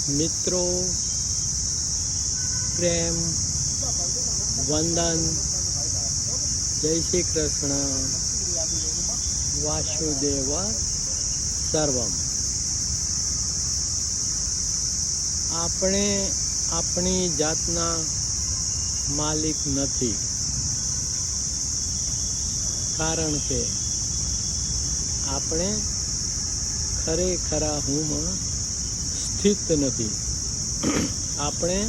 મિત્રો, પ્રેમ, વંદન, જય શ્રી કૃષ્ણ, વાસુદેવ સર્વમ. આપણે આપણી જાતના માલિક નથી, કારણ કે આપણે ખરેખરા હુંમાં સ્થિત નથી. આપણે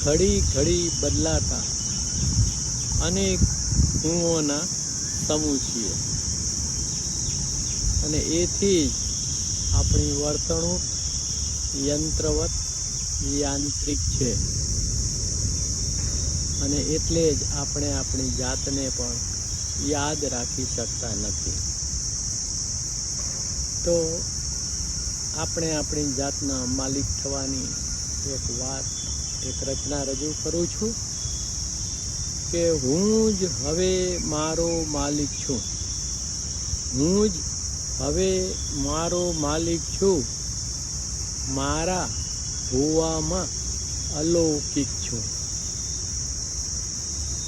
ઘડી ઘડી બદલાતા અનેક હુંઓના સમૂહ છીએ અને એથી જ આપણી વર્તણૂક યંત્રવત યાંત્રિક છે અને એટલે જ આપણે આપણી જાતને પણ યાદ રાખી શકતા નથી. તો આપણે આપણી જાતના માલિક થવાની એક વાત, એક રચના રજૂ કરું છું કે હું જ હવે મારો માલિક છું. હું જ હવે મારો માલિક છું. મારા હોવામાં અલૌકિક છું.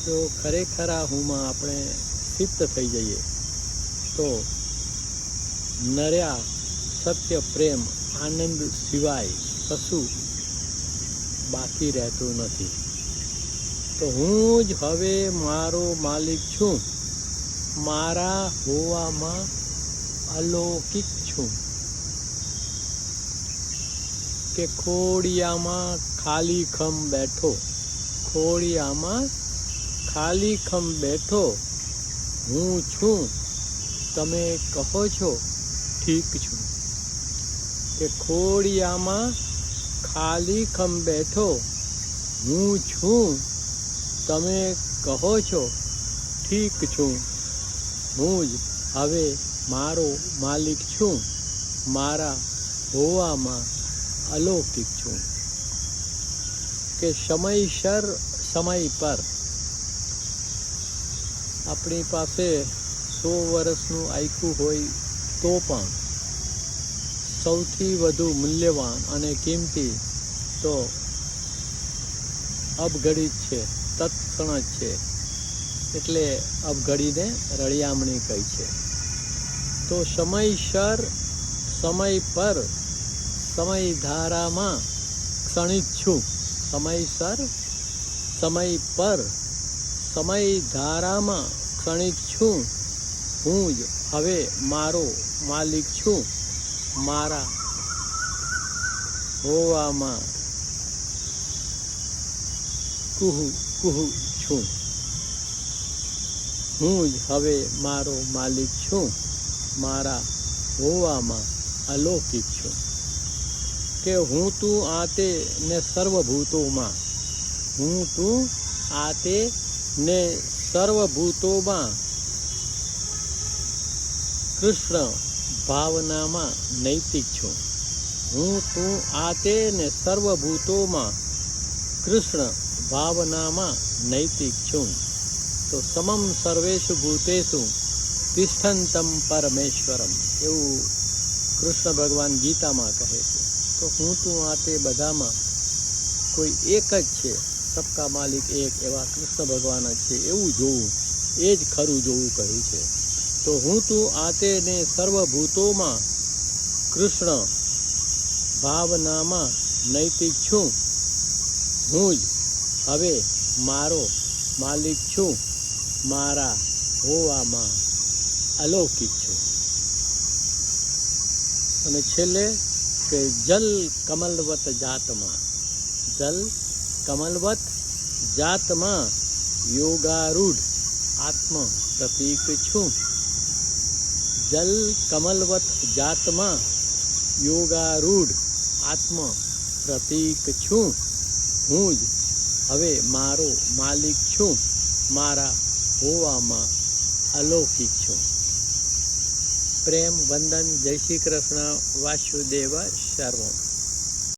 તો ખરેખરા હુંમાં આપણે સ્થિત થઈ જઈએ તો નર્યા સત્ય, પ્રેમ, આનંદ સિવાય કશું બાકી રહેતું નથી. તો હું જ હવે મારો માલિક છું. મારા હોવામાં અલૌકિક છું. કે ખોડિયામાં ખાલી ખમ બેઠો, ખોડિયામાં ખાલી ખમ બેઠો, હું છું, તમે કહો છો ઠીક છું. કે ખોડિયામાં ખાલી ખમ બેઠો, હું છું, તમે કહો છો ઠીક છું. હું જ હવે મારો માલિક છું. મારા હોવામાં અલૌકિક છું. કે સમયસર, સમય પર. આપણી પાસે 100 વર્ષનું આયુ હોય તો પણ સૌથી વધુ મૂલ્યવાન અને કિંમતી તો અબઘડી જ છે, તત્ક્ષણ જ છે. એટલે અબઘડીને રળિયામણી કહી છે. તો સમયસર, સમય પર, સમયધારામાં ક્ષણિત છું. સમયસર, સમય પર, સમયધારામાં ક્ષણિત છું. હું જ હવે મારો માલિક છું. મારા હોવામાં કુહુ કુહુ છું. હું જ હવે મારો માલિક છું. મારા હોવામાં અલૌકિક છું. કે હું તું આતે ને સર્વભૂતોમાં, હું તું આતે ને સર્વભૂતોમાં કૃષ્ણ ભાવનામાં નૈતિક છું. હું તું આતે ને સર્વભૂતોમાં કૃષ્ણ ભાવનામાં નૈતિક છું. તો સમમ સર્વેષુ ભૂતેષુ તિષ્ઠંતમ પરમેશ્વરમ, એવું કૃષ્ણ ભગવાન ગીતામાં કહે છે. તો હું તું આ તે બધામાં કોઈ એક જ છે. સબકા માલિક એક એવા કૃષ્ણ ભગવાન જ છે એવું જોવું, એ જ ખરું જોવું કહ્યું છે. તો હું તું આ તે ને સર્વભૂતોમાં કૃષ્ણ ભાવનામાં નૈતિક છું. હું જ હવે મારો માલિક છું. મારા હોવામાં અલૌકિક છું. અને છેલ્લે કે જલ કમલવત જાતમાં, જલ કમલવત જાતમાં યોગારૂઢ આત્મ પ્રતીક છું. જલ કમલવત જાતમાં યોગારૂઢ આત્મ પ્રતીક છું. હું જ હવે મારો માલિક છું. મારા હોવામાં અલૌકિક છું. પ્રેમ, વંદન, જય શ્રી કૃષ્ણ, વાસુદેવ સર્વમ.